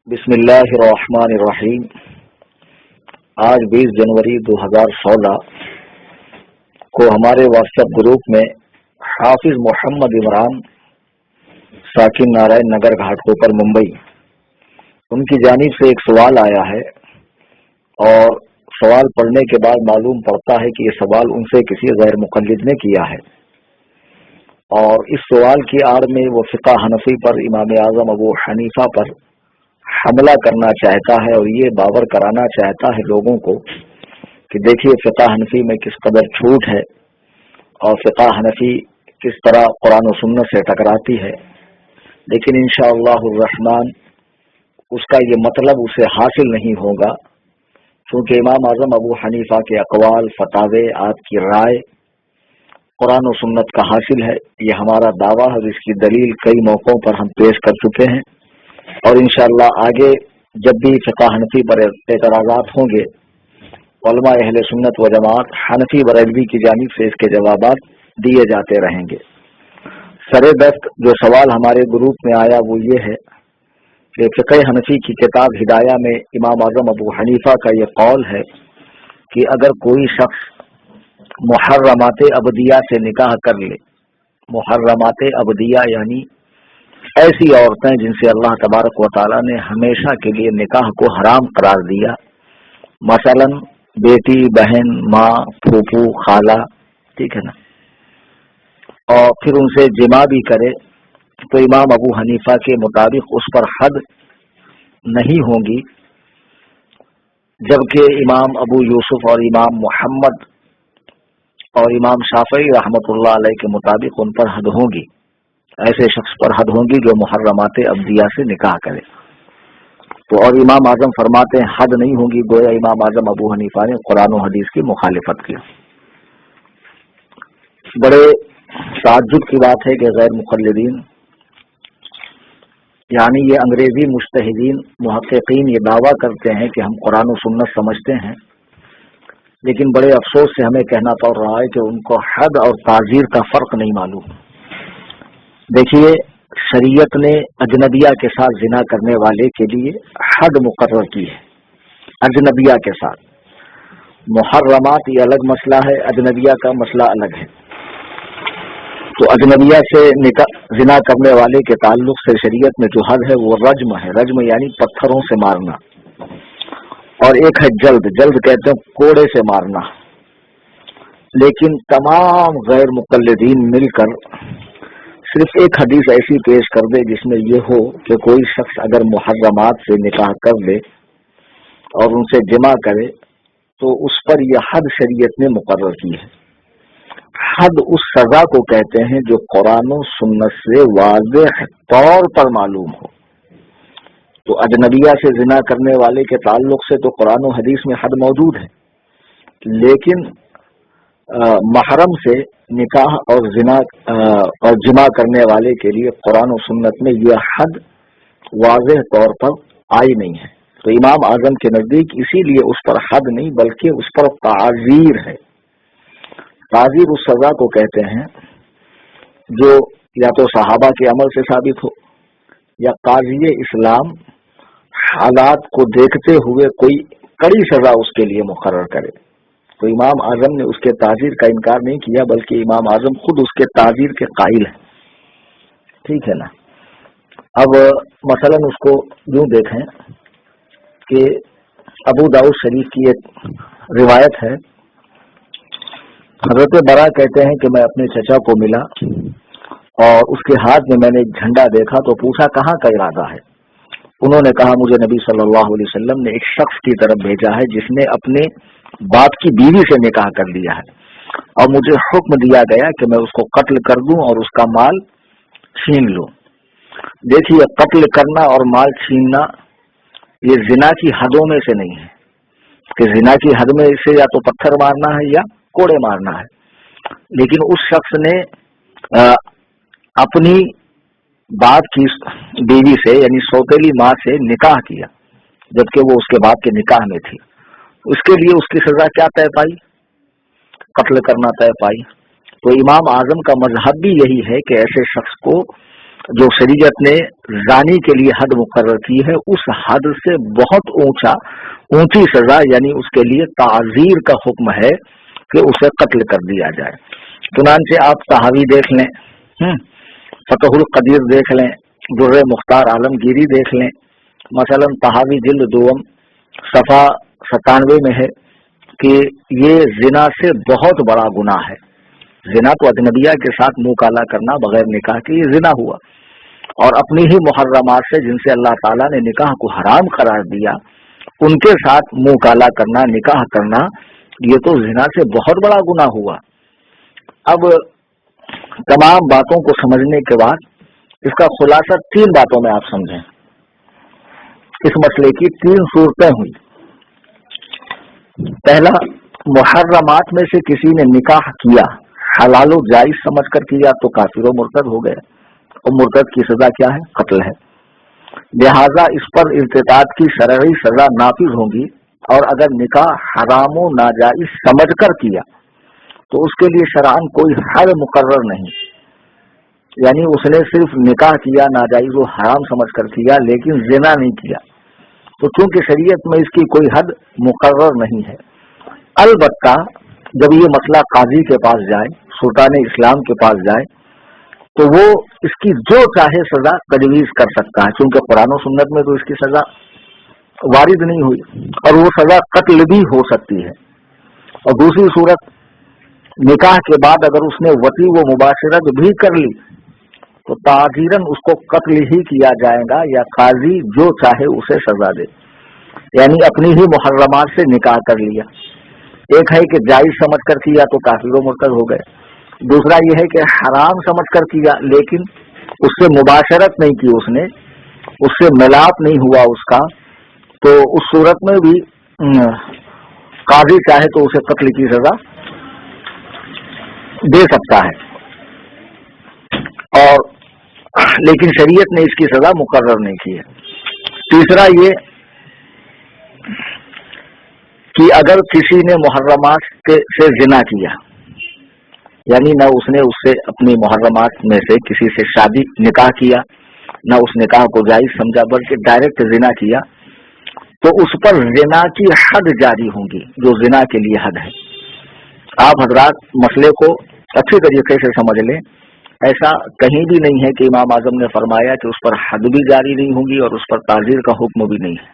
بسم اللہ الرحمن الرحیم۔ آج 20 جنوری 2016 کو ہمارے واٹس ایپ گروپ میں حافظ محمد عمران ساکن نارائن نگر گھاٹ کوپر ممبئی، ان کی جانب سے ایک سوال آیا ہے اور سوال پڑھنے کے بعد معلوم پڑتا ہے کہ یہ سوال ان سے کسی غیر مقلد نے کیا ہے، اور اس سوال کی آڑ میں وہ فقہ حنفی پر، امام اعظم ابو حنیفہ پر حملہ کرنا چاہتا ہے اور یہ باور کرانا چاہتا ہے لوگوں کو کہ دیکھیے فقہ حنفی میں کس قدر چھوٹ ہے اور فقہ حنفی کس طرح قرآن و سنت سے ٹکراتی ہے، لیکن انشاءاللہ الرحمن اس کا یہ مطلب اسے حاصل نہیں ہوگا، کیونکہ امام اعظم ابو حنیفہ کے اقوال، فتاوے، آپ کی رائے قرآن و سنت کا حاصل ہے، یہ ہمارا دعویٰ ہے اور اس کی دلیل کئی موقعوں پر ہم پیش کر چکے ہیں، اور انشاءاللہ آگے جب بھی فقہ حنفی پر اعتراضات ہوں گے، علماء اہل سنت و جماعت حنفی بریلوی کی جانب سے اس کے جوابات دیے جاتے رہیں گے۔ سر دست جو سوال ہمارے گروپ میں آیا وہ یہ ہے کہ فقہ حنفی کی کتاب ہدایہ میں امام اعظم ابو حنیفہ کا یہ قول ہے کہ اگر کوئی شخص محرمات ابدیہ سے نکاح کر لے، محرمات ابدیہ یعنی ایسی عورتیں جن سے اللہ تبارک و تعالی نے ہمیشہ کے لیے نکاح کو حرام قرار دیا، مثلا بیٹی، بہن، ماں، پھوپھو، خالہ، ٹھیک ہے نا، اور پھر ان سے جماع بھی کرے، تو امام ابو حنیفہ کے مطابق اس پر حد نہیں ہوگی، جبکہ امام ابو یوسف اور امام محمد اور امام شافعی رحمۃ اللہ علیہ کے مطابق ان پر حد ہوگی، ایسے شخص پر حد ہوگی جو محرمات ابدیہ سے نکاح کرے۔ تو اور امام اعظم فرماتے ہیں حد نہیں ہوگی، گویا امام اعظم ابو حنیفہ نے قرآن و حدیث کی مخالفت کی۔ بڑے تعجب کی بات ہے کہ غیر مقلدین، یعنی یہ انگریزی مجتہدین، محققین یہ دعویٰ کرتے ہیں کہ ہم قرآن و سنت سمجھتے ہیں، لیکن بڑے افسوس سے ہمیں کہنا پڑ رہا ہے کہ ان کو حد اور تعزیر کا فرق نہیں معلوم۔ دیکھیے شریعت نے اجنبیہ کے ساتھ زنا کرنے والے کے لیے حد مقرر کی ہے، اجنبیہ کے ساتھ۔ محرمات یہ الگ مسئلہ ہے، اجنبیہ کا مسئلہ الگ ہے۔ تو اجنبیہ سے زنا کرنے والے کے تعلق سے شریعت میں جو حد ہے وہ رجم ہے، رجم یعنی پتھروں سے مارنا، اور ایک ہے جلد، جلد کہتے ہیں کوڑے سے مارنا۔ لیکن تمام غیر مقلدین مل کر صرف ایک حدیث ایسی پیش کر دے جس میں یہ ہو کہ کوئی شخص اگر محرمات سے نکاح کر لے اور ان سے جمع کرے تو اس پر یہ حد شریعت نے مقرر کی ہے۔ حد اس سزا کو کہتے ہیں جو قرآن و سنت سے واضح طور پر معلوم ہو۔ تو اجنبیہ سے زنا کرنے والے کے تعلق سے تو قرآن و حدیث میں حد موجود ہے، لیکن محرم سے نکاح اور زنا اور جمع کرنے والے کے لیے قرآن و سنت میں یہ حد واضح طور پر آئی نہیں ہے۔ تو امام اعظم کے نزدیک اسی لیے اس پر حد نہیں بلکہ اس پر تعزیر ہے۔ تعزیر اس سزا کو کہتے ہیں جو یا تو صحابہ کے عمل سے ثابت ہو یا قاضی اسلام حالات کو دیکھتے ہوئے کوئی کڑی سزا اس کے لیے مقرر کرے۔ تو امام اعظم نے اس کے تعزیر کا انکار نہیں کیا، بلکہ امام اعظم خود اس کے تعزیر کے قائل ہیں، ٹھیک ہے نا۔ اب مثلا اس کو یوں دیکھیں کہ ابو داؤد شریف کی ایک روایت ہے، حضرت برا کہتے ہیں کہ میں اپنے چچا کو ملا اور اس کے ہاتھ میں نے ایک جھنڈا دیکھا تو پوچھا کہاں کا ارادہ ہے؟ انہوں نے کہا مجھے نبی صلی اللہ علیہ وسلم نے ایک شخص کی طرف بھیجا ہے جس نے اپنے باپ کی بیوی سے نکاح کر لیا ہے، اور مجھے حکم دیا گیا کہ میں اس کو قتل کر دوں اور اس کا مال چھین لوں۔ دیکھیے قتل کرنا اور مال چھیننا یہ زنا کی حدوں میں سے نہیں ہے کہ زنا کی حد میں اسے یا تو پتھر مارنا ہے یا کوڑے مارنا ہے، لیکن اس شخص نے اپنی باپ کی بیوی سے یعنی سوتیلی ماں سے نکاح کیا جبکہ وہ اس کے باپ کے نکاح میں تھی، اس کے لیے اس کی سزا کیا طے پائی؟ قتل کرنا طے پائی۔ تو امام اعظم کا مذہب بھی یہی ہے کہ ایسے شخص کو جو شریعت نے زانی کے لیے حد مقرر کی ہے اس حد سے بہت اونچی سزا یعنی اس کے لیے تعزیر کا حکم ہے کہ اسے قتل کر دیا جائے. چنانچہ آپ تحاوی دیکھ لیں، فتح القدیر دیکھ لیں، در مختار عالمگیری دیکھ لیں. مثلا تحاوی جلد دوم صفحہ 97 میں ہے کہ یہ زنا سے بہت بڑا گناہ ہے. زنا تو اجنبیہ کے ساتھ منہ کالا کرنا بغیر نکاح کے یہ زنا ہوا، اور اپنی ہی محرمات سے جن سے اللہ تعالیٰ نے نکاح کو حرام قرار دیا ان کے ساتھ منہ کالا کرنا، نکاح کرنا، یہ تو زنا سے بہت بڑا گناہ ہوا. اب تمام باتوں کو سمجھنے کے بعد اس کا خلاصہ 3 باتوں میں آپ سمجھیں. اس مسئلے کی 3 صورتیں ہوئی. پہلا، محرمات میں سے کسی نے نکاح کیا، حلال و جائز سمجھ کر کیا تو کافر و مرتد ہو گئے، اور مرتد کی سزا کیا ہے؟ قتل ہے. لہذا اس پر ارتداد کی شرعی سزا نافذ ہوگی. اور اگر نکاح حرام و ناجائز سمجھ کر کیا تو اس کے لیے شرعاً کوئی حد مقرر نہیں، یعنی اس نے صرف نکاح کیا، ناجائز و حرام سمجھ کر کیا لیکن زنا نہیں کیا، تو چونکہ شریعت میں اس کی کوئی حد مقرر نہیں ہے. البتہ جب یہ مسئلہ قاضی کے پاس جائے، سلطان اسلام کے پاس جائے، تو وہ اس کی جو چاہے سزا تجویز کر سکتا ہے، چونکہ قرآن و سنت میں تو اس کی سزا وارد نہیں ہوئی، اور وہ سزا قتل بھی ہو سکتی ہے. اور دوسری صورت، نکاح کے بعد اگر اس نے وطی و مباشرت بھی کر لی تو تعزیراً اس کو قتل ہی کیا جائے گا، یا قاضی جو چاہے اسے سزا دے. یعنی اپنی ہی محرمات سے نکاح کر لیا. ایک ہے کہ جائز سمجھ کر کیا تو کافر و مرتد ہو گئے، دوسرا یہ ہے کہ حرام سمجھ کر کیا لیکن اس سے مباشرت نہیں کی، اس نے اس سے ملاپ نہیں ہوا اس کا، تو اس صورت میں بھی قاضی چاہے تو اسے قتل کی سزا دے سکتا ہے، اور لیکن شریعت نے اس کی سزا مقرر نہیں کی ہے. تیسرا یہ کہ اگر کسی نے محرمات سے زنا کیا، یعنی نہ اس نے اس سے اپنی محرمات میں سے کسی سے شادی نکاح کیا، نہ اس نکاح کو جائز سمجھا بلکہ ڈائریکٹ زنا کیا، تو اس پر زنا کی حد جاری ہوں گی جو زنا کے لیے حد ہے. آپ حضرات مسئلے کو اچھی طریقے سے سمجھ لیں. ایسا کہیں بھی نہیں ہے کہ امام اعظم نے فرمایا کہ اس پر حد بھی جاری نہیں ہوگی اور اس پر تعزیر کا حکم بھی نہیں ہے.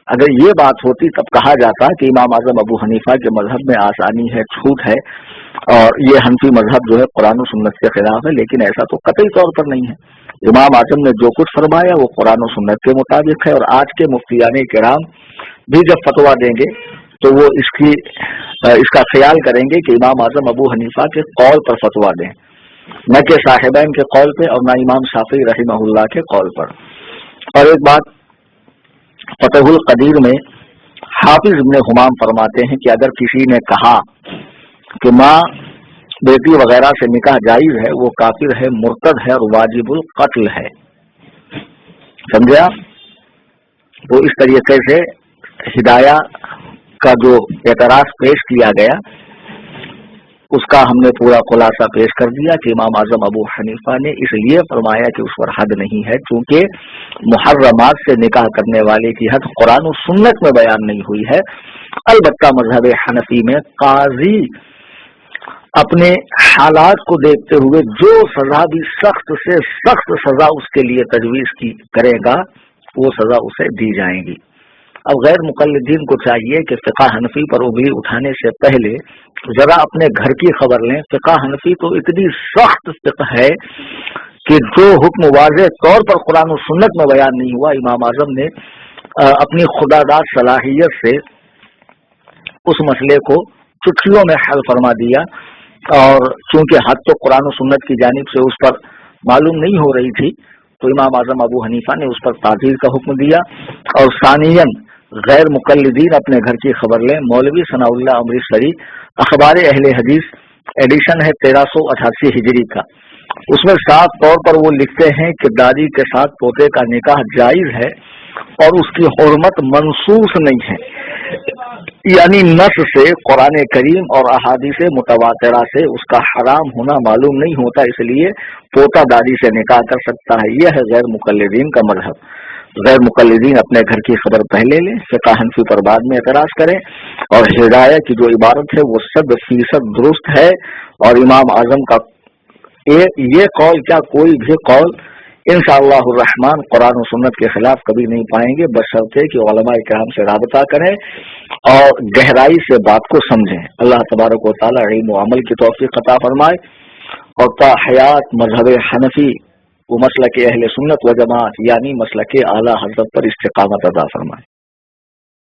اگر یہ بات ہوتی تب کہا جاتا کہ امام اعظم ابو حنیفہ کے مذہب میں آسانی ہے، چھوٹ ہے، اور یہ حنفی مذہب جو ہے قرآن و سنت کے خلاف ہے، لیکن ایسا تو قطعی طور پر نہیں ہے. امام اعظم نے جو کچھ فرمایا وہ قرآن و سنت کے مطابق ہے، اور آج کے مفتیان کرام بھی جب فتویٰ دیں گے تو وہ اس کا خیال کریں گے کہ امام اعظم ابو حنیفہ کے قول پر فتویٰ دیں، نہ کہ صاحبین کے قول پہ اور نہ امام شافعی رحمہ اللہ کے قول پر. اور ایک بات، فتح القدیر میں حافظ ابن حمام فرماتے ہیں کہ اگر کسی نے کہا کہ ماں بیٹی وغیرہ سے نکاح جائز ہے، وہ کافر ہے، مرتد ہے اور واجب القتل ہے. سمجھا؟ تو اس طریقے سے ہدایہ کا جو اعتراض پیش کیا گیا اس کا ہم نے پورا خلاصہ پیش کر دیا کہ امام اعظم ابو حنیفہ نے اس لیے فرمایا کہ اس پر حد نہیں ہے چونکہ محرمات سے نکاح کرنے والے کی حد قرآن و سنت میں بیان نہیں ہوئی ہے. البتہ مذہب حنفی میں قاضی اپنے حالات کو دیکھتے ہوئے جو سزا بھی سخت سے سخت سزا اس کے لیے تجویز کرے گا وہ سزا اسے دی جائے گی. اب غیر مقلدین کو چاہیے کہ فقہ حنفی پر انگلی اٹھانے سے پہلے ذرا اپنے گھر کی خبر لیں. فقہ حنفی تو اتنی سخت فقہ ہے کہ جو حکم واضح طور پر قرآن و سنت میں بیان نہیں ہوا، امام اعظم نے اپنی خداداد صلاحیت سے اس مسئلے کو چٹکیوں میں حل فرما دیا، اور چونکہ حد تو قرآن و سنت کی جانب سے اس پر معلوم نہیں ہو رہی تھی تو امام اعظم ابو حنیفہ نے اس پر تعزیر کا حکم دیا. اور ثانیاً غیر مقلدین اپنے گھر کی خبر لیں. مولوی ثناء اللہ امرتسری اخبار اہل حدیث ایڈیشن ہے 1388 ہجری کا، اس میں صاف طور پر وہ لکھتے ہیں کہ دادی کے ساتھ پوتے کا نکاح جائز ہے اور اس کی حرمت منسوخ نہیں ہے. یعنی نص سے قرآن کریم اور احادیث متواترہ سے اس کا حرام ہونا معلوم نہیں ہوتا، اس لیے پوتا دادی سے نکاح کر سکتا ہے۔ یہ ہے غیر مقلدین کا مذہب۔ غیر مقلدین اپنے گھر کی خبر پہلے لیں، فقہ حنفی پر بعد میں اعتراض کریں، اور ہدایہ کی جو عبارت ہے وہ 100% درست ہے، اور امام اعظم کا یہ قول کیا کوئی بھی قول انشاءاللہ الرحمن قرآن و سنت کے خلاف کبھی نہیں پائیں گے، بشرطے کہ علماء کرام سے رابطہ کریں اور گہرائی سے بات کو سمجھیں۔ اللہ تبارک و تعالی علم و عمل کی توفیق عطا فرمائے، اور تا حیات مذہب حنفی و مسلک اہل سنت و جماعت یعنی مسلک اعلی حضرت پر استقامت عطا فرمائے۔